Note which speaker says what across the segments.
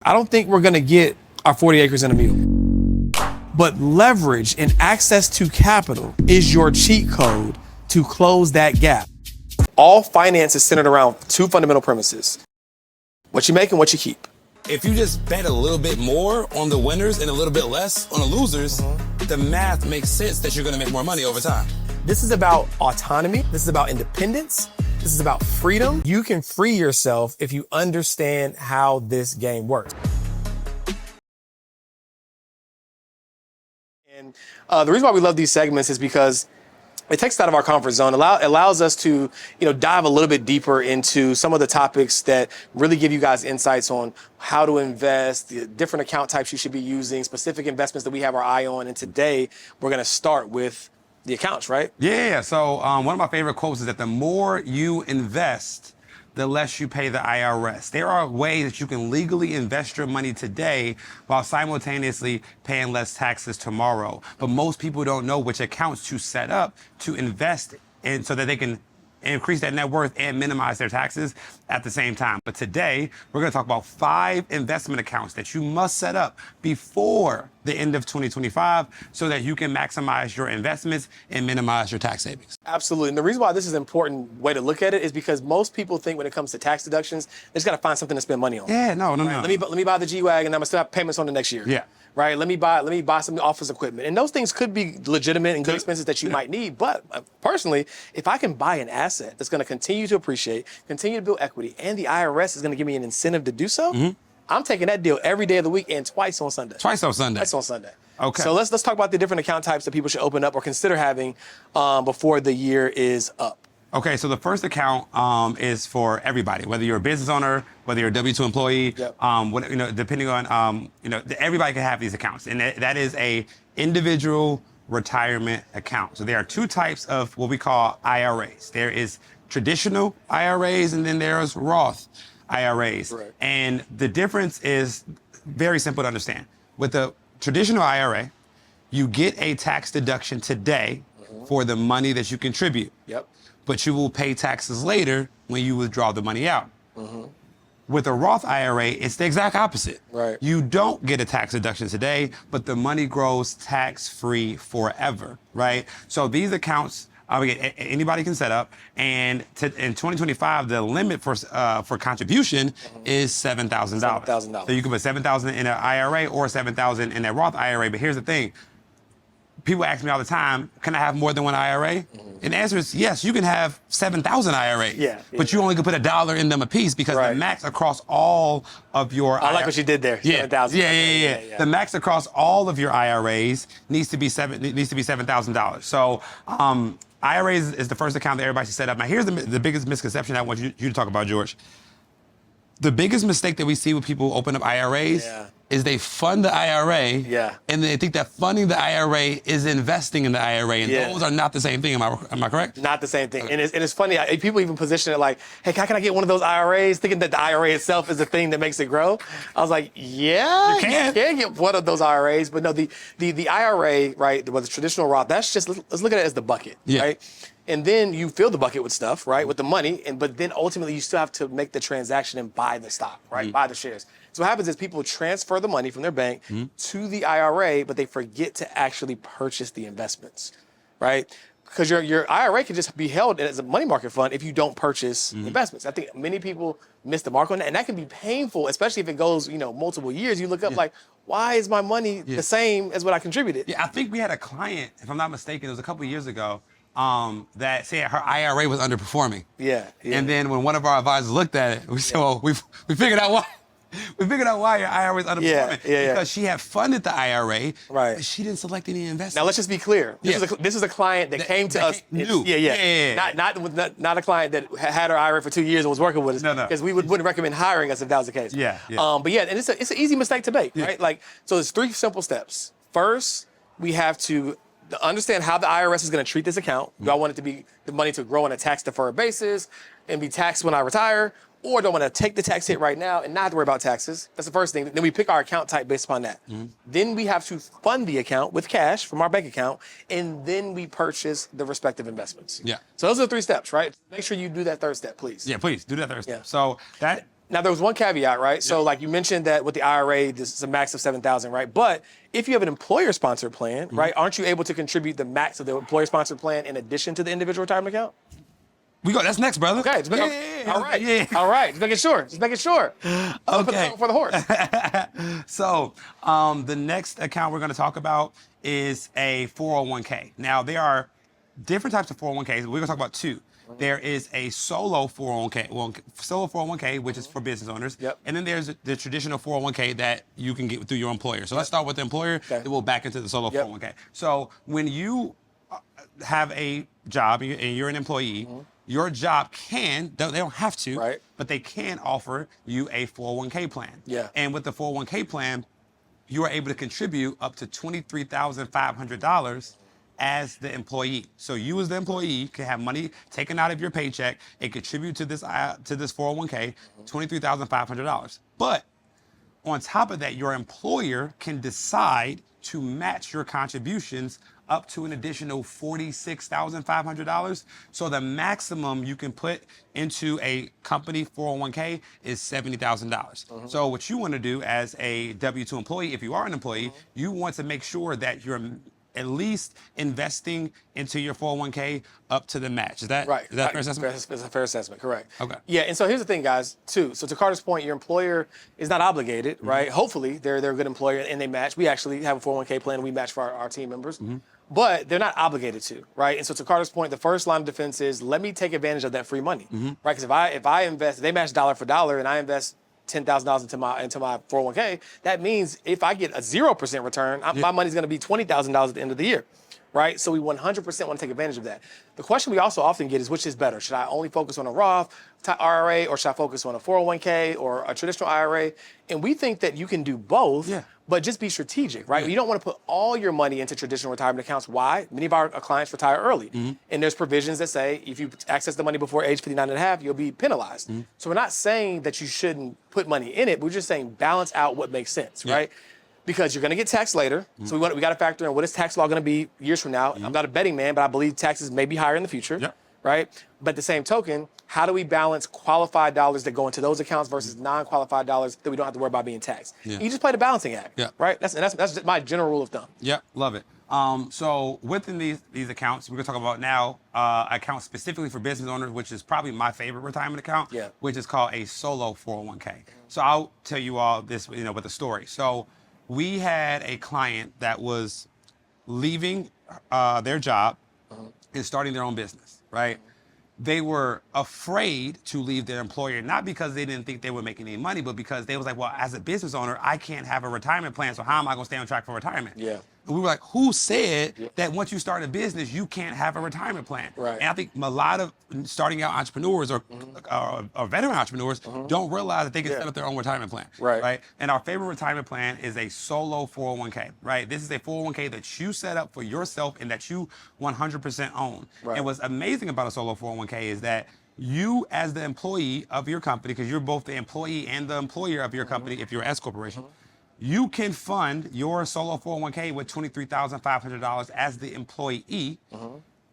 Speaker 1: I don't think we're gonna get our 40 acres and a mule. But leverage and access to capital is your cheat code to close that gap. All finance is centered around two fundamental premises: what you make and what you keep.
Speaker 2: If you just bet a little bit more on the winners and a little bit less on the losers, the math makes sense that you're gonna make more money over time.
Speaker 1: This is about autonomy. This is about independence. This is about freedom. You can free yourself if you understand how this game works. And the reason why we love these segments is because it takes us out of our comfort zone, allows us to, dive a little bit deeper into some of the topics that really give you guys insights on how to invest, the different account types you should be using, specific investments that we have our eye on. And today we're going to start with the accounts, right?
Speaker 2: Yeah. So one of my favorite quotes is that the more you invest, the less you pay the IRS. There are ways that you can legally invest your money today while simultaneously paying less taxes tomorrow. But most people don't know which accounts to set up to invest in so that they can increase that net worth and minimize their taxes at the same time. But today, we're going to talk about 5 investment accounts that you must set up before the end of 2025 so that you can maximize your investments and minimize your tax savings.
Speaker 1: Absolutely. And the reason why this is an important way to look at it is because most people think when it comes to tax deductions, they just got to find something to spend money on.
Speaker 2: Yeah, no.
Speaker 1: Let me buy the G-Wagon and I'm going to still have payments on the next year.
Speaker 2: Yeah.
Speaker 1: Right? Let me buy some office equipment. And those things could be legitimate and good expenses that you might need. But personally, if I can buy an asset that's going to continue to appreciate, continue to build equity, and the IRS is going to give me an incentive to do so, I'm taking that deal every day of the week and twice on Sunday.
Speaker 2: Twice on Sunday.
Speaker 1: Twice on Sunday.
Speaker 2: Okay.
Speaker 1: So let's talk about the different account types that people should open up or consider having before the year is up.
Speaker 2: Okay, so the first account is for everybody, whether you're a business owner, whether you're a W-2 employee, depending on, everybody can have these accounts. And that is a individual retirement account. So there are 2 types of what we call IRAs. There is traditional IRAs and then there's Roth IRAs.
Speaker 1: Right.
Speaker 2: And the difference is very simple to understand. With the traditional IRA, you get a tax deduction today for the money that you contribute.
Speaker 1: Yep.
Speaker 2: But you will pay taxes later when you withdraw the money out. With a Roth IRA, it's the exact opposite.
Speaker 1: Right.
Speaker 2: You don't get a tax deduction today, but the money grows tax-free forever, right? So these accounts, anybody can set up, and in 2025, the limit for contribution is $7,000.
Speaker 1: $7,000.
Speaker 2: So you can put $7,000 in an IRA or $7,000 in a Roth IRA. But here's the thing. People ask me all the time, can I have more than one IRA? And the answer is yes, you can have 7,000 IRAs. But you only can put $1 in them a piece because the max across all of your
Speaker 1: I like what you did there.
Speaker 2: Yeah.
Speaker 1: 7,000.
Speaker 2: Yeah. The max across all of your IRAs needs to be $7,000. So IRAs is the first account that everybody should set up. Now here's the biggest misconception I want you to talk about, George. The biggest mistake that we see when people open up IRAs is they fund the IRA and they think that funding the IRA is investing in the IRA, and those are not the same thing. Am I correct?
Speaker 1: Not the same thing. And it's funny, people even position it like, hey, how can I get one of those IRAs? Thinking that the IRA itself is the thing that makes it grow. I was like, yeah, you can get one of those IRAs. But no, the IRA, right, the traditional Roth, that's just, let's look at it as the bucket, right? And then you fill the bucket with stuff, right, with the money, but then ultimately you still have to make the transaction and buy the stock, right, buy the shares. So what happens is people transfer the money from their bank to the IRA, but they forget to actually purchase the investments, right? Because your IRA can just be held as a money market fund if you don't purchase investments. I think many people miss the mark on that, and that can be painful, especially if it goes, multiple years. You look up like, why is my money the same as what I contributed?
Speaker 2: Yeah, I think we had a client, if I'm not mistaken, it was a couple of years ago, that said her IRA was underperforming.
Speaker 1: Yeah.
Speaker 2: And then when one of our advisors looked at it, we said, well, we figured out why. We figured out why your IRA is underperforming. Because she had funded the IRA, but she didn't select any investments.
Speaker 1: Now let's just be clear. This is a client that came to us new. Not a client that had her IRA for 2 years and was working with us.
Speaker 2: No.
Speaker 1: Because we wouldn't recommend hiring us if that was the case. And it's an easy mistake to make, right? So there's 3 simple steps. First, we have to understand how the IRS is going to treat this account. Do I want it to be the money to grow on a tax-deferred basis and be taxed when I retire? Or do I want to take the tax hit right now and not have to worry about taxes? That's the first thing. Then we pick our account type based upon that. Then we have to fund the account with cash from our bank account, and then we purchase the respective investments. So those are the 3 steps, right? Make sure you do that third step, please.
Speaker 2: Yeah, please do that third step. So that
Speaker 1: Now, there was one caveat, right? So, like you mentioned that with the IRA, this is a max of $7,000, right? But if you have an employer-sponsored plan, right, aren't you able to contribute the max of the employer-sponsored plan in addition to the individual retirement account?
Speaker 2: That's next, brother.
Speaker 1: Okay. All right. Yeah. All right. Just making sure.
Speaker 2: Okay.
Speaker 1: Put the cart before the horse.
Speaker 2: So the next account we're going to talk about is a 401k. Now, there are different types of 401ks. We're going to talk about two. There is a solo 401k, which is for business owners.
Speaker 1: Yep.
Speaker 2: And then there's the traditional 401k that you can get through your employer. So let's start with the employer, then we'll back into the solo 401k. So when you have a job and you're an employee, your job they don't have to, but they can offer you a 401k plan.
Speaker 1: Yeah.
Speaker 2: And with the 401k plan, you are able to contribute up to $23,500 as the employee. So you as the employee can have money taken out of your paycheck and contribute to this 401k, $23,500. But on top of that, your employer can decide to match your contributions up to an additional $46,500. So the maximum you can put into a company 401k is $70,000. So what you want to do as a W-2 employee, if you are an employee, you want to make sure that you're at least investing into your 401k up to the match. Is that
Speaker 1: right?
Speaker 2: Is that a fair assessment?
Speaker 1: That's a fair assessment. Correct.
Speaker 2: Okay.
Speaker 1: Yeah, and so here's the thing, guys. Too. So to Carter's point, your employer is not obligated, right? Hopefully, they're a good employer and they match. We actually have a 401k plan. We match for our team members. But they're not obligated to, right? And so to Carter's point, the first line of defense is let me take advantage of that free money, right? Because if I invest, they match dollar for dollar, and I invest $10,000 into my 401k, that means if I get a 0% return, my money's going to be $20,000 at the end of the year, right? So we 100% want to take advantage of that. The question we also often get is, which is better? Should I only focus on a Roth IRA, or should I focus on a 401k or a traditional IRA? And we think that you can do both, but just be strategic, right? You don't want to put all your money into traditional retirement accounts. Why? Many of our clients retire early. And there's provisions that say if you access the money before age 59 and a half, you'll be penalized. So we're not saying that you shouldn't put money in it. We're just saying balance out what makes sense, right? Because you're going to get taxed later. So we got to factor in what is tax law going to be years from now. I'm not a betting man, but I believe taxes may be higher in the future, right? But the same token, how do we balance qualified dollars that go into those accounts versus non-qualified dollars that we don't have to worry about being taxed? You just play the balancing act, right? That's just my general rule of thumb.
Speaker 2: Yep, love it. So within these accounts, we're going to talk about now accounts specifically for business owners, which is probably my favorite retirement account, which is called a solo 401k. So I'll tell you all this, with a story. So we had a client that was leaving their job and starting their own business, right? They were afraid to leave their employer, not because they didn't think they were making any money, but because they was like, well, as a business owner, I can't have a retirement plan, so how am I going to stay on track for retirement? And we were like, who said that once you start a business, you can't have a retirement plan? And I think a lot of starting out entrepreneurs or veteran entrepreneurs don't realize that they can set up their own retirement plan, right? And our favorite retirement plan is a solo 401k, right? This is a 401k that you set up for yourself and that you 100% own. And what's amazing about a solo 401k is that you, as the employee of your company, because you're both the employee and the employer of your company if you're an S corporation, you can fund your solo 401k with $23,500 as the employee,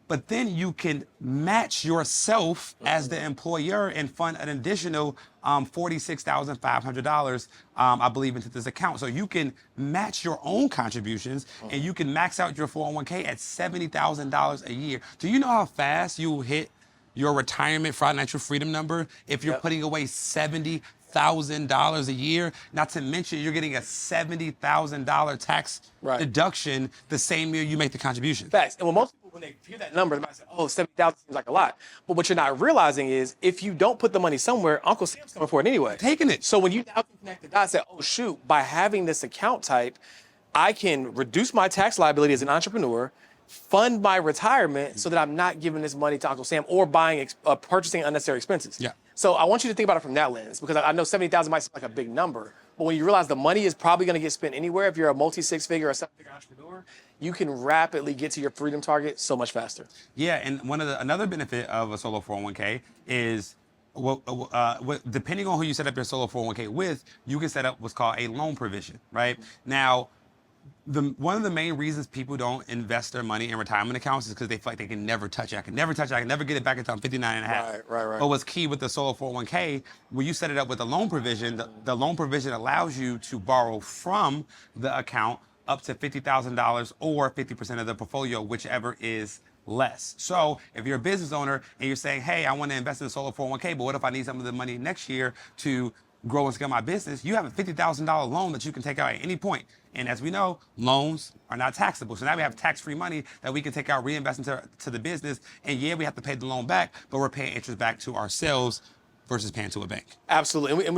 Speaker 2: but then you can match yourself as the employer and fund an additional $46,500, I believe, into this account. So you can match your own contributions and you can max out your 401k at $70,000 a year. Do you know how fast you will hit your retirement financial freedom number if you're putting away $70,000 a year? Not to mention you're getting a $70,000 tax deduction the same year you make the contribution.
Speaker 1: Facts. And when most people, when they hear that number, they might say, oh, 70,000 seems like a lot. But what you're not realizing is if you don't put the money somewhere, Uncle Sam's coming for it anyway.
Speaker 2: Taking it.
Speaker 1: So when you now can connect the dots, say, oh, shoot, by having this account type, I can reduce my tax liability as an entrepreneur, fund my retirement so that I'm not giving this money to Uncle Sam or purchasing unnecessary expenses. So I want you to think about it from that lens, because I know 70,000 might seem like a big number, but when you realize the money is probably going to get spent anywhere, if you're a multi-six-figure or seven-figure entrepreneur, you can rapidly get to your freedom target so much faster.
Speaker 2: Yeah, and another benefit of a solo 401k is, depending on who you set up your solo 401k with, you can set up what's called a loan provision, right? Now, One of the main reasons people don't invest their money in retirement accounts is because they feel like they can never touch it. I can never touch it. I can never get it back until I'm 59 and a half.
Speaker 1: Right.
Speaker 2: But what's key with the solo 401k, when you set it up with the loan provision, the loan provision allows you to borrow from the account up to $50,000 or 50% of the portfolio, whichever is less. So if you're a business owner and you're saying, hey, I want to invest in a solo 401k, but what if I need some of the money next year to grow and scale my business? You have a $50,000 loan that you can take out at any point. And as we know, loans are not taxable. So now we have tax-free money that we can take out, reinvest into the business. And yeah, we have to pay the loan back, but we're paying interest back to ourselves versus paying to a bank.
Speaker 1: Absolutely, and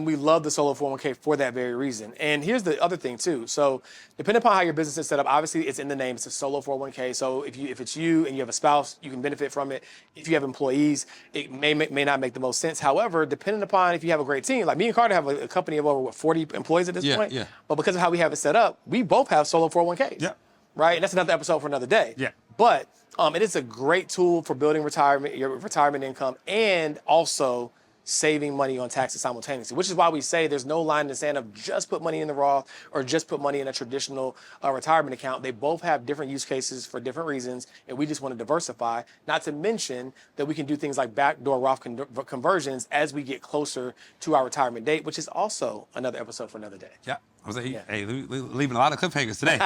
Speaker 1: we love the solo 401k for that very reason. And here's the other thing too. So depending upon how your business is set up, obviously it's in the name. It's a solo 401k. So if it's you and you have a spouse, you can benefit from it. If you have employees, it may not make the most sense. However, depending upon if you have a great team, like me and Carter have a company of over 40 employees at this point.
Speaker 2: Yeah.
Speaker 1: But because of how we have it set up, we both have solo 401ks.
Speaker 2: Yeah.
Speaker 1: Right, and that's another episode for another day.
Speaker 2: Yeah.
Speaker 1: But it is a great tool for building your retirement income and also saving money on taxes simultaneously, which is why we say there's no line in the sand of just put money in the Roth or just put money in a traditional retirement account. They both have different use cases for different reasons, and we just want to diversify, not to mention that we can do things like backdoor Roth conversions as we get closer to our retirement date, which is also another episode for another day.
Speaker 2: Yeah. I was like, hey, leaving a lot of cliffhangers today.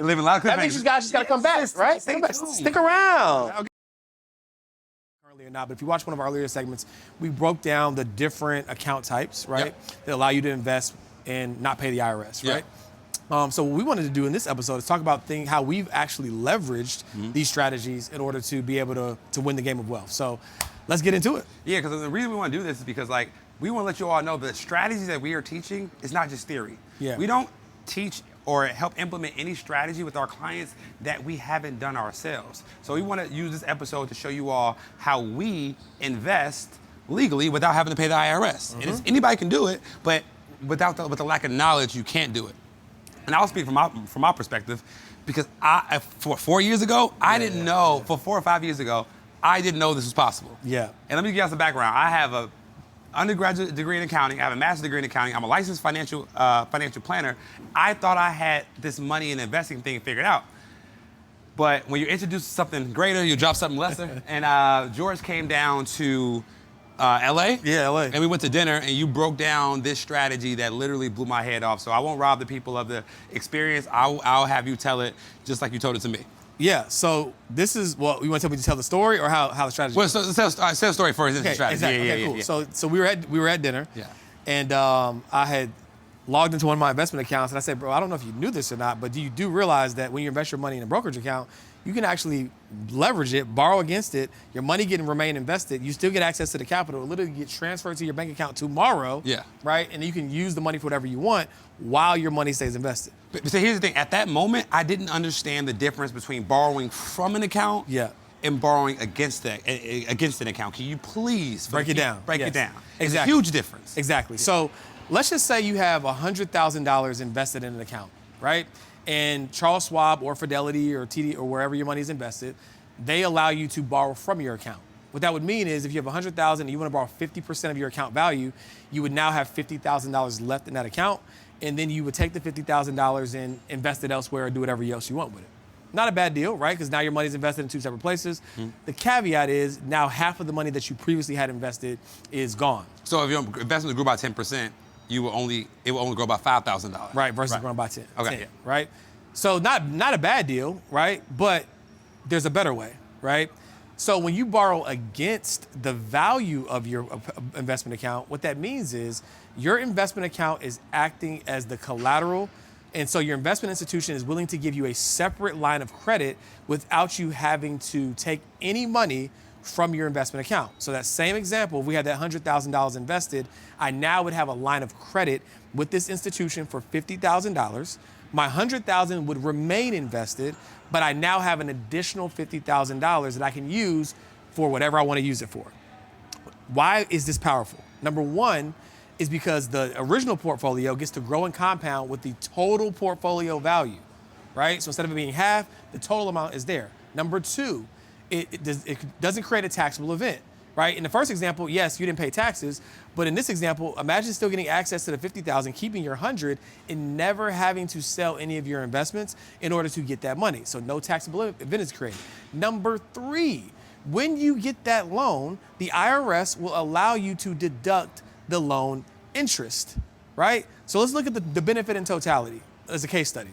Speaker 2: Leaving a lot of cliffhangers.
Speaker 1: That means you guys just got to come back, right? Stick around. Okay. Or not, but if you watch one of our earlier segments, we broke down the different account types, right, that allow you to invest and not pay the IRS, right? So what we wanted to do in this episode is talk about how we've actually leveraged these strategies in order to be able to win the game of wealth. So let's get into it.
Speaker 2: Yeah, because the reason we want to do this is because we want to let you all know that the strategies that we are teaching is not just theory.
Speaker 1: Yeah.
Speaker 2: We don't teach or help implement any strategy with our clients that we haven't done ourselves. So we want to use this episode to show you all how we invest legally without having to pay the IRS. And anybody can do it, but with the lack of knowledge, you can't do it. And I'll speak from my perspective, because for 4 years ago, I didn't know, for 4 or 5 years ago, I didn't know this was possible.
Speaker 1: Yeah.
Speaker 2: And let me give you some background. I have a undergraduate degree in accounting. I have a master's degree in accounting. I'm a licensed financial planner. I thought I had this money and investing thing figured out. But when you introduce something greater, you drop something lesser. And George came down to LA.
Speaker 1: Yeah, LA.
Speaker 2: And we went to dinner, and you broke down this strategy that literally blew my head off. So I won't rob the people of the experience. I'll have you tell it just like you told it to me.
Speaker 1: Yeah, so this is what you want to tell the story or how the strategy.
Speaker 2: Well, so tell the story first.
Speaker 1: Okay,
Speaker 2: the strategy.
Speaker 1: exactly. Okay, cool.
Speaker 2: Yeah.
Speaker 1: So we were at dinner.
Speaker 2: Yeah.
Speaker 1: And I had logged into one of my investment accounts, and I said, bro, I don't know if you knew this or not, but you do realize that when you invest your money in a brokerage account, you can actually leverage it, borrow against it, your money can remain invested, you still get access to the capital, it literally get transferred to your bank account tomorrow, right? And you can use the money for whatever you want while your money stays invested.
Speaker 2: But so here's the thing, at that moment, I didn't understand the difference between borrowing from an account and borrowing against an account. Can you please
Speaker 1: break it down?
Speaker 2: Break it down.
Speaker 1: Exactly.
Speaker 2: It's a huge difference.
Speaker 1: Exactly. So let's just say you have $100,000 invested in an account, right? And Charles Schwab or Fidelity or TD or wherever your money is invested, they allow you to borrow from your account. What that would mean is if you have $100,000 and you want to borrow 50% of your account value, you would now have $50,000 left in that account, and then you would take the $50,000 and invest it elsewhere or do whatever else you want with it. Not a bad deal, right? Because now your money's invested in two separate places. The caveat is now half of the money that you previously had invested is gone.
Speaker 2: So if your investment grew by 10%, it will only grow by $5,000.
Speaker 1: Right, versus growing by 10.
Speaker 2: Okay.
Speaker 1: 10, right? So not a bad deal, right? But there's a better way, right? So when you borrow against the value of your investment account, what that means is your investment account is acting as the collateral. And so your investment institution is willing to give you a separate line of credit without you having to take any money from your investment account. So that same example, if we had that $100,000 invested, I now would have a line of credit with this institution for $50,000. My $100,000 would remain invested, but I now have an additional $50,000 that I can use for whatever I want to use it for. Why is this powerful? Number one is because the original portfolio gets to grow and compound with the total portfolio value, right? So instead of it being half, the total amount is there. Number two, it doesn't create a taxable event. right? In the first example, yes, you didn't pay taxes, but in this example, imagine still getting access to the 50,000, keeping your 100, and never having to sell any of your investments in order to get that money. So no taxable event is created. Number 3, when you get that loan, the IRS will allow you to deduct the loan interest, right? So let's look at the benefit in totality as a case study.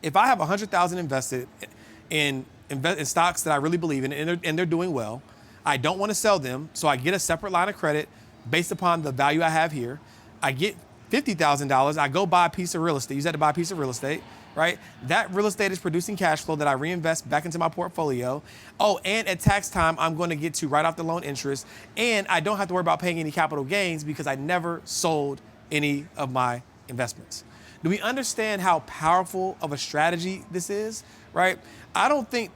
Speaker 1: If I have 100,000 invested in stocks that I really believe in and they're doing well, I don't want to sell them, so I get a separate line of credit based upon the value I have here. I get $50,000, I go buy a piece of real estate, use that to buy a piece of real estate, right? That real estate is producing cash flow that I reinvest back into my portfolio. Oh, and at tax time, I'm going to get to write off the loan interest, and I don't have to worry about paying any capital gains because I never sold any of my investments. Do we understand how powerful of a strategy this is, right? I don't think,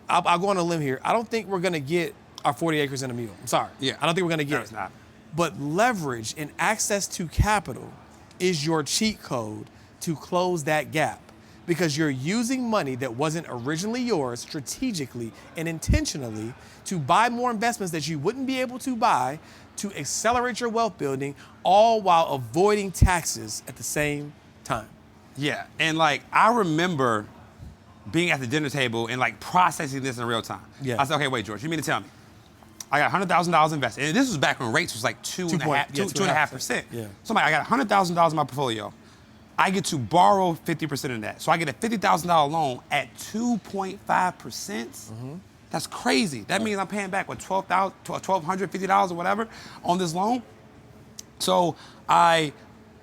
Speaker 1: I'll go on a limb here, I don't think we're going to get our 40 acres and a mule. I'm sorry.
Speaker 2: Yeah.
Speaker 1: I don't think we're going to get it.
Speaker 2: Not.
Speaker 1: But leverage and access to capital is your cheat code to close that gap, because you're using money that wasn't originally yours strategically and intentionally to buy more investments that you wouldn't be able to buy to accelerate your wealth building, all while avoiding taxes at the same time.
Speaker 2: Yeah, and like I remember being at the dinner table and like processing this in real time.
Speaker 1: Yeah.
Speaker 2: I said, okay, wait, George, you mean to tell me I got $100,000 invested, and this was back when rates was like 2.5%.
Speaker 1: Yeah.
Speaker 2: So I got $100,000 in my portfolio. I get to borrow 50% of that. So I get a $50,000 loan at 2.5%. That's crazy. That means I'm paying back what, $1,250 or whatever on this loan. So I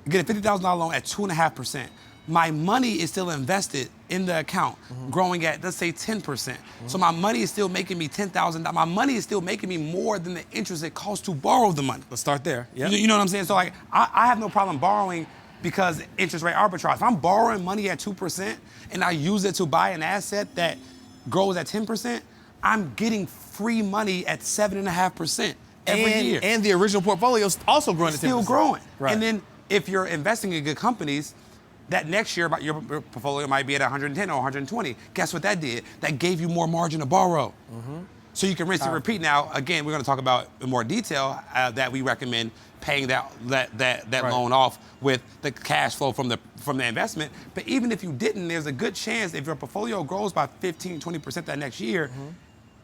Speaker 2: get a $50,000 loan at 2.5%. My money is still invested in the account, growing at, let's say, 10%. So my money is still making me $10,000. My money is still making me more than the interest it costs to borrow the money.
Speaker 1: Let's start there. Yeah.
Speaker 2: You know what I'm saying? So like, I have no problem borrowing because interest rate arbitrage. If I'm borrowing money at 2% and I use it to buy an asset that grows at 10%, I'm getting free money at 7.5% every year.
Speaker 1: And the original portfolio is also growing at 10%.
Speaker 2: Still growing.
Speaker 1: Right.
Speaker 2: And then if you're investing in good companies, that next year your portfolio might be at 110 or 120. Guess what that did? That gave you more margin to borrow. So you can rinse and repeat. Now, again, we're going to talk about in more detail that we recommend paying that loan off with the cash flow from the investment. But even if you didn't, there's a good chance if your portfolio grows by 15, 20% that next year,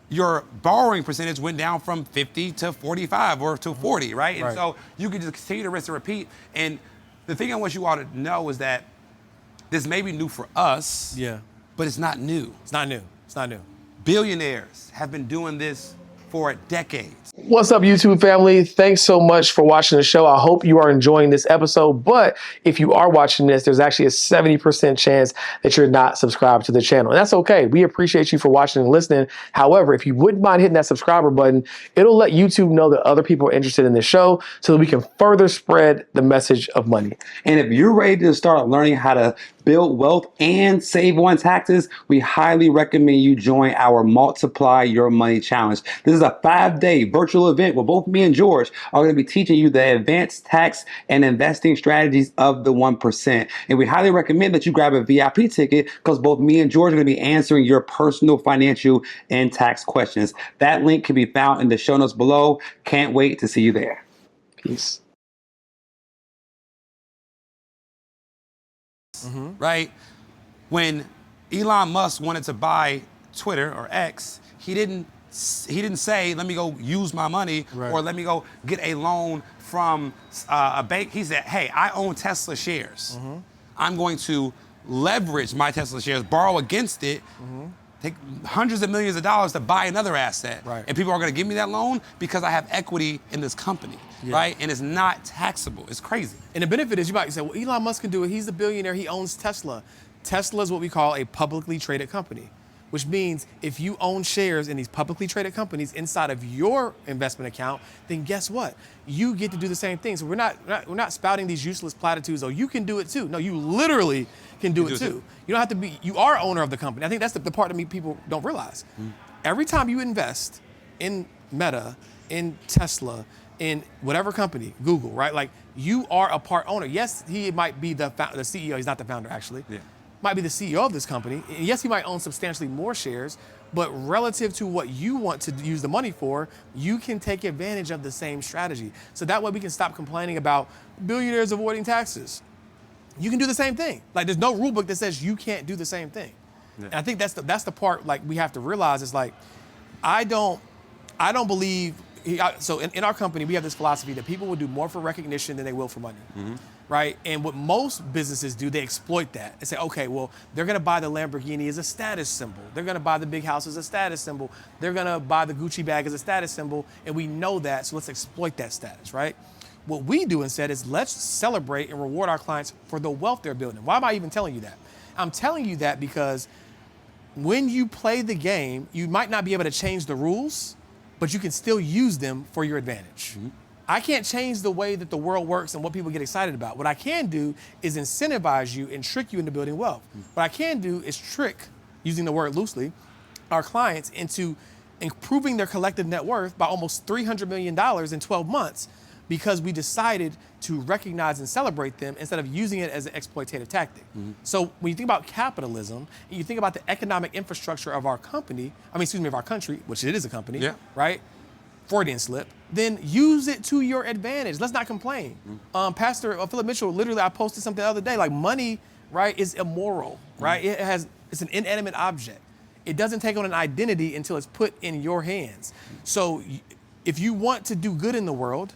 Speaker 2: your borrowing percentage went down from 50 to 45 or to 40, right? And so you can just continue to rinse and repeat. And the thing I want you all to know is that this may be new for us, but it's not new.
Speaker 1: It's not new. It's not new.
Speaker 2: Billionaires have been doing this for decades.
Speaker 1: What's up, YouTube family? Thanks so much for watching the show. I hope you are enjoying this episode, but if you are watching this, there's actually a 70% chance that you're not subscribed to the channel. And that's okay. We appreciate you for watching and listening. However, if you wouldn't mind hitting that subscriber button, it'll let YouTube know that other people are interested in this show so that we can further spread the message of money.
Speaker 3: And if you're ready to start learning how to build wealth and save on taxes, we highly recommend you join our Multiply Your Money Challenge. This is a 5-day virtual event where both me and George are going to be teaching you the advanced tax and investing strategies of the 1%. And we highly recommend that you grab a VIP ticket because both me and George are going to be answering your personal financial and tax questions. That link can be found in the show notes below. Can't wait to see you there.
Speaker 1: Peace.
Speaker 2: Right? When Elon Musk wanted to buy Twitter or X, he didn't say, let me go use my money or let me go get a loan from a bank. He said, hey, I own Tesla shares. I'm going to leverage my Tesla shares, borrow against it, take hundreds of millions of dollars to buy another asset. And people are going to give me that loan because I have equity in this company, right? And it's not taxable. It's crazy.
Speaker 1: And the benefit is, you might say, well, Elon Musk can do it. He's a billionaire. He owns Tesla. Tesla is what we call a publicly traded company, which means if you own shares in these publicly traded companies inside of your investment account, then guess what? You get to do the same thing. So we're not spouting these useless platitudes. Oh, you can do it too. No, you literally can do it too. You don't have to be. You are owner of the company. I think that's the part of me people don't realize. Every time you invest in Meta, in Tesla, in whatever company, Google, right? Like, you are a part owner. Yes, he might be the CEO. He's not the founder, actually. might be the CEO of this company. And yes, he might own substantially more shares, but relative to what you want to use the money for, you can take advantage of the same strategy. So that way we can stop complaining about billionaires avoiding taxes. You can do the same thing. Like, there's no rule book that says you can't do the same thing. Yeah. And I think that's the part, like, we have to realize is, like, I don't believe, so in our company, we have this philosophy that people will do more for recognition than they will for money, right? And what most businesses do, they exploit that and say, okay, well, they're gonna buy the Lamborghini as a status symbol. They're gonna buy the big house as a status symbol. They're gonna buy the Gucci bag as a status symbol, and we know that, so let's exploit that status, right? What we do instead is let's celebrate and reward our clients for the wealth they're building. Why am I even telling you that? I'm telling you that because when you play the game, you might not be able to change the rules, but you can still use them for your advantage. I can't change the way that the world works and what people get excited about. What I can do is incentivize you and trick you into building wealth. What I can do is trick, using the word loosely, our clients into improving their collective net worth by almost $300 million in 12 months because we decided to recognize and celebrate them instead of using it as an exploitative tactic. So when you think about capitalism, and you think about the economic infrastructure of our company, of our country, which it is a company, right? Freudian slip, then use it to your advantage. Let's not complain. Pastor Philip Mitchell, literally, I posted something the other day, like, money, right, is immoral, right? It's an inanimate object. It doesn't take on an identity until it's put in your hands. So if you want to do good in the world,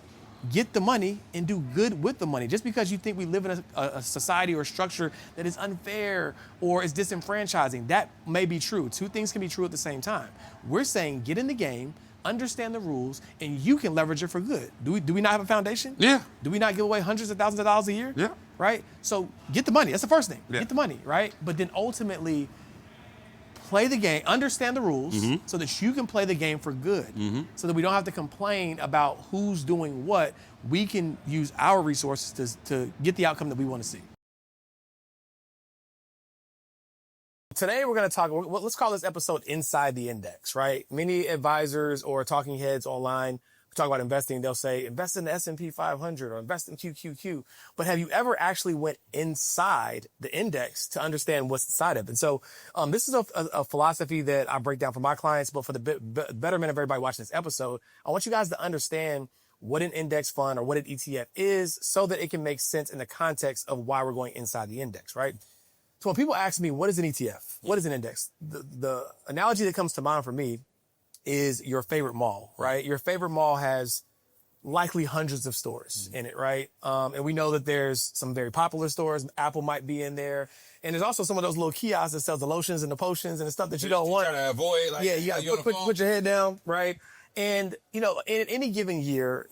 Speaker 1: get the money and do good with the money. Just because you think we live in a society or a structure that is unfair or is disenfranchising, that may be true. Two things can be true at the same time. We're saying get in the game, understand the rules, and you can leverage it for good. Do we not have a foundation?
Speaker 2: Yeah.
Speaker 1: Do we not give away hundreds of thousands of dollars a year?
Speaker 2: Yeah.
Speaker 1: Right? So get the money. That's the first thing.
Speaker 2: Yeah.
Speaker 1: Get the money, right? But then ultimately, play the game, understand the rules so that you can play the game for good. So that we don't have to complain about who's doing what. We can use our resources to get the outcome that we want to see. Today we're going to talk, let's call this episode Inside the Index, right? Many advisors or talking heads online talk about investing, they'll say, invest in the S&P 500 or invest in QQQ. But have you ever actually went inside the index to understand what's inside of it? And so this is a philosophy that I break down for my clients, but for the betterment of everybody watching this episode, I want you guys to understand what an index fund or what an ETF is so that it can make sense in the context of why we're going inside the index, right? So when people ask me, what is an ETF? What is an index? The analogy that comes to mind for me is your favorite mall, right? Your favorite mall has likely hundreds of stores in it, right? And we know that there's some very popular stores. Apple might be in there. And there's also some of those little kiosks that sells the lotions and the potions and the stuff that you don't want.
Speaker 2: Trying to avoid, like,
Speaker 1: you got to put your head down, right? And, in any given year,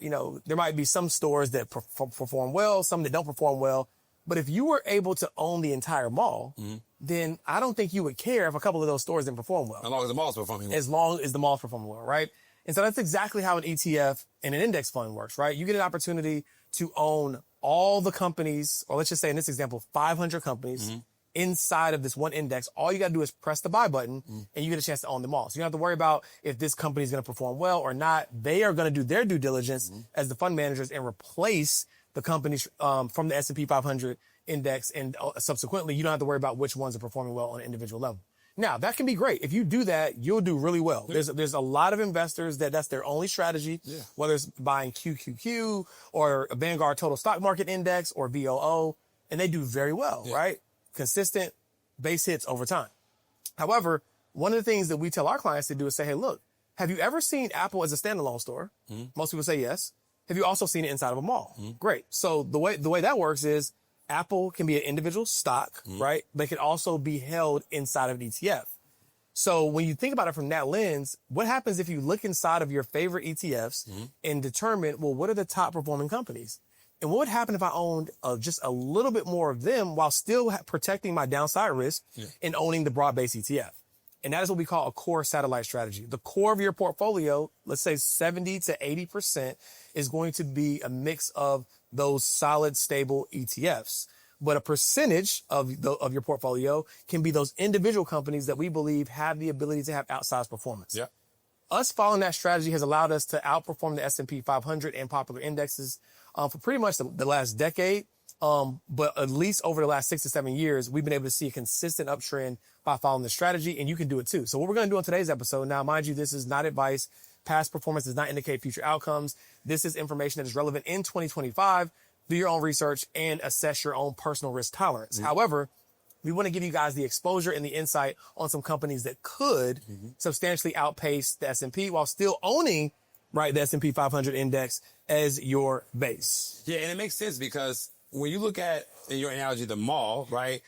Speaker 1: there might be some stores that perform well, some that don't perform well. But if you were able to own the entire mall, then I don't think you would care if a couple of those stores didn't perform well.
Speaker 2: As long as the mall's performing well.
Speaker 1: As long as the mall's performing well, right? And so that's exactly how an ETF and an index fund works, right? You get an opportunity to own all the companies, or let's just say in this example, 500 companies inside of this one index. All you got to do is press the buy button and you get a chance to own them all. So you don't have to worry about if this company is going to perform well or not. They are going to do their due diligence as the fund managers and replace the companies from the S&P 500 index, and subsequently, you don't have to worry about which ones are performing well on an individual level. Now, that can be great. If you do that, you'll do really well. Yeah. There's a lot of investors that's their only strategy, whether it's buying QQQ or a Vanguard Total Stock Market Index or VOO, and they do very well, right? Consistent base hits over time. However, one of the things that we tell our clients to do is say, hey, look, have you ever seen Apple as a standalone store? Most people say yes. Have you also seen it inside of a mall? Great. So the way that works is Apple can be an individual stock, right? But it can also be held inside of an ETF. So when you think about it from that lens, what happens if you look inside of your favorite ETFs and determine, well, what are the top performing companies? And what would happen if I owned just a little bit more of them while still protecting my downside risk and owning the broad-based ETF? And that is what we call a core satellite strategy. The core of your portfolio, let's say 70 to 80%, is going to be a mix of those solid, stable ETFs. But a percentage of your portfolio can be those individual companies that we believe have the ability to have outsized performance. Yeah. Us following that strategy has allowed us to outperform the S&P 500 and popular indexes for pretty much the last decade. But at least over the last 6 to 7 years, we've been able to see a consistent uptrend by following the strategy, and you can do it too. So what we're going to do on today's episode, now, mind you, this is not advice. Past performance does not indicate future outcomes. This is information that is relevant in 2025. Do your own research and assess your own personal risk tolerance. However, we want to give you guys the exposure and the insight on some companies that could substantially outpace the S&P while still owning, right, the S&P 500 index as your base.
Speaker 2: Yeah, and it makes sense because when you look at, in your analogy, the mall, right,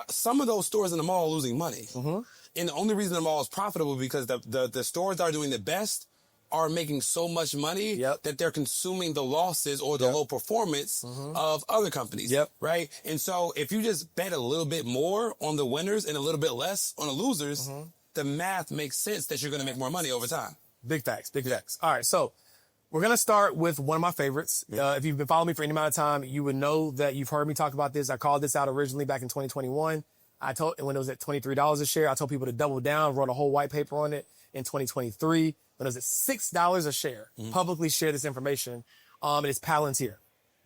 Speaker 2: some of those stores in the mall are losing money. And the only reason the mall is profitable because the stores that are doing the best are making so much money that they're consuming the losses or the low performance of other companies, right? And so if you just bet a little bit more on the winners and a little bit less on the losers, the math makes sense that you're going to make more money over time.
Speaker 1: Big facts, big facts. All right, so we're going to start with one of my favorites. If you've been following me for any amount of time, you would know that you've heard me talk about this. I called this out originally back in 2021. When it was at $23 a share, I told people to double down, wrote a whole white paper on it in 2023. When it was at $6 a share, publicly share this information. And it's Palantir.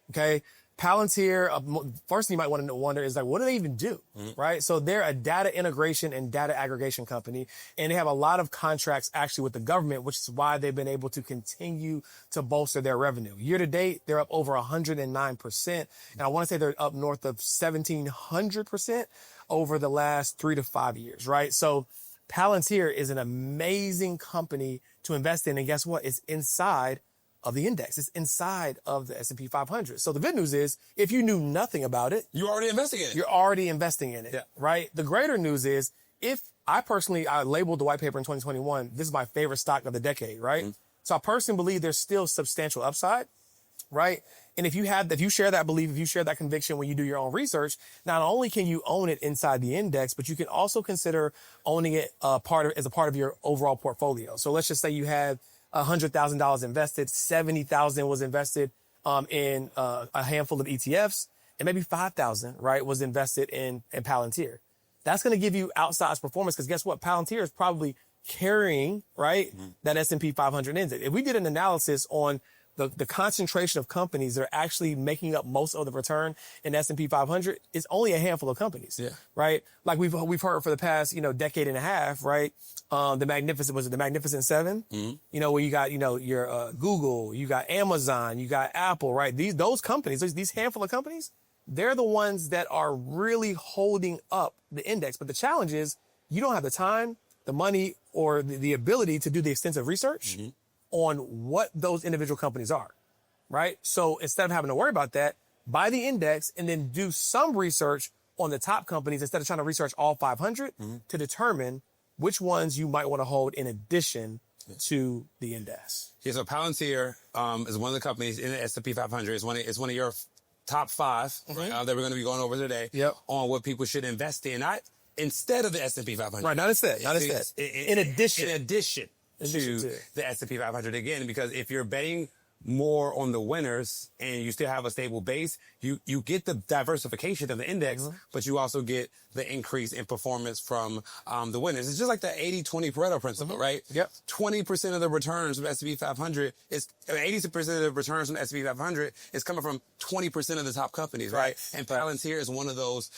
Speaker 1: Okay. Palantir, first thing you might want to wonder is like, what do they even do? Right. So they're a data integration and data aggregation company, and they have a lot of contracts actually with the government, which is why they've been able to continue to bolster their revenue. Year to date, they're up over 109%. And I want to say they're up north of 1,700% over the last 3 to 5 years. Right. So Palantir is an amazing company to invest in. And guess what? It's inside of the index. It's inside of the S&P 500. So the good news is if you knew nothing about it,
Speaker 2: you're already investing in it.
Speaker 1: You're already investing in it, right? The greater news is if I labeled the white paper in 2021, this is my favorite stock of the decade, right? So I personally believe there's still substantial upside, right? And if you share that belief, if you share that conviction when you do your own research, not only can you own it inside the index, but you can also consider owning it as a part of your overall portfolio. So let's just say you have $100,000 invested, $70,000 was invested in a handful of ETFs, and maybe $5,000, right, was invested in Palantir. That's going to give you outsized performance because guess what? Palantir is probably carrying, right, that S&P 500 index. If we did an analysis on the concentration of companies that are actually making up most of the return in S&P 500, it's only a handful of companies, right? Like we've heard for the past, decade and a half, right? The Magnificent Seven? Where you got, your Google, you got Amazon, you got Apple, right? Those companies, these handful of companies, they're the ones that are really holding up the index. But the challenge is you don't have the time, the money, or the ability to do the extensive research on what those individual companies are, right? So instead of having to worry about that, buy the index and then do some research on the top companies instead of trying to research all 500 to determine which ones you might want to hold in addition to the index.
Speaker 2: Yeah, so Palantir is one of the companies in the S&P 500. It's one of your top 5 that we're going to be going over today on what people should invest in, not instead of the S&P 500.
Speaker 1: Right, not instead. In addition.
Speaker 2: In addition to the S&P 500 again, because if you're betting more on the winners and you still have a stable base, you get the diversification of the index, but you also get the increase in performance from the winners. It's just like the 80-20 Pareto principle, right? 20% of the returns from S&P 500 is 80% of the returns from S&P 500 is coming from 20% of the top companies, right? And Palantir is one of those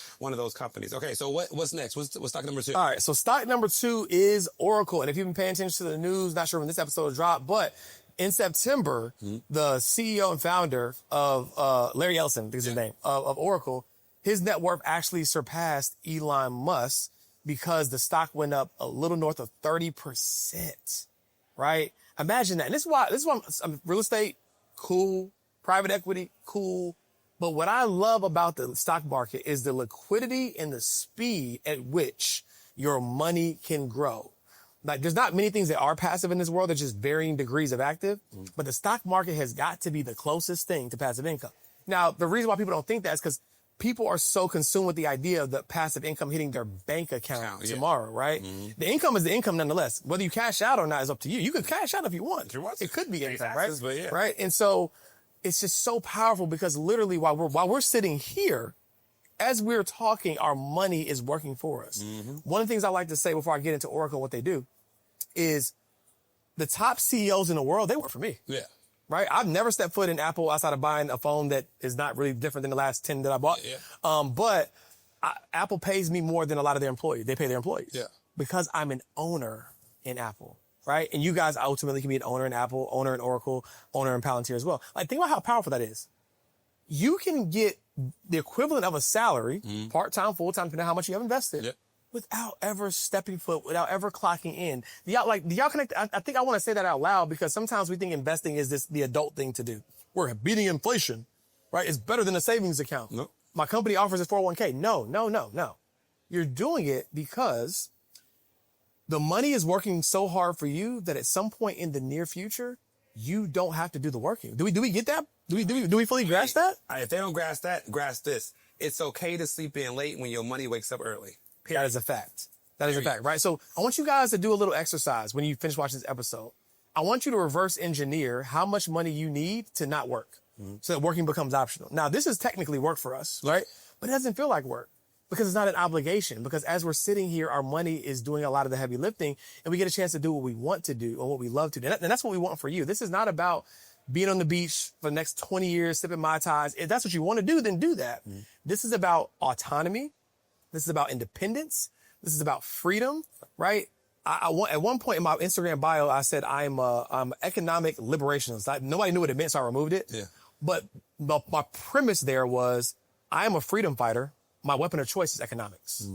Speaker 2: companies. Okay, so what's next? What's stock number 2?
Speaker 1: All right, so stock number 2 is Oracle. And if you've been paying attention to the news, not sure when this episode will drop, but in September, the CEO and founder of Larry Ellison, I think is his name, of Oracle, his net worth actually surpassed Elon Musk because the stock went up a little north of 30%, right? Imagine that. And this is why real estate, cool. Private equity, cool. But what I love about the stock market is the liquidity and the speed at which your money can grow. Like, there's not many things that are passive in this world. There's just varying degrees of active. But the stock market has got to be the closest thing to passive income. Now, the reason why people don't think that is because people are so consumed with the idea of the passive income hitting their bank account tomorrow, right? The income is the income nonetheless. Whether you cash out or not is up to you. You could cash out if you want. It could be income, right? Right? And so it's just so powerful because literally while we're sitting here, as we're talking, our money is working for us. One of the things I like to say before I get into Oracle and what they do is the top CEOs in the world, they work for me. right? I've never stepped foot in Apple outside of buying a phone that is not really different than the last 10 that I bought.
Speaker 4: Yeah.
Speaker 1: But Apple pays me more than a lot of their employees. They pay their employees.
Speaker 4: Yeah.
Speaker 1: Because I'm an owner in Apple, right? And you guys ultimately can be an owner in Apple, owner in Oracle, owner in Palantir as well. Like, think about how powerful that is. You can get the equivalent of a salary, part-time, full-time, depending on how much you have invested.
Speaker 4: Yeah.
Speaker 1: Without ever stepping foot, without ever clocking in. Do y'all connect? I think I want to say that out loud because sometimes we think investing is the adult thing to do. We're beating inflation, right? It's better than a savings account.
Speaker 4: No.
Speaker 1: My company offers a 401k. No. You're doing it because the money is working so hard for you that at some point in the near future, you don't have to do the working. Do we get that? Do we fully grasp that?
Speaker 2: If they don't grasp that, grasp this. It's okay to sleep in late when your money wakes up early.
Speaker 1: That is a fact. That is a fact, right? So I want you guys to do a little exercise when you finish watching this episode. I want you to reverse engineer how much money you need to not work so that working becomes optional. Now, this is technically work for us, right? But it doesn't feel like work because it's not an obligation. Because as we're sitting here, our money is doing a lot of the heavy lifting and we get a chance to do what we want to do or what we love to do. And that's what we want for you. This is not about being on the beach for the next 20 years, sipping Mai Tais. If that's what you want to do, then do that. This is about autonomy. This is about independence. This is about freedom, right? At one point in my Instagram bio, I said I'm economic liberationist. Nobody knew what it meant, so I removed it.
Speaker 4: Yeah.
Speaker 1: But my premise there was I am a freedom fighter. My weapon of choice is economics.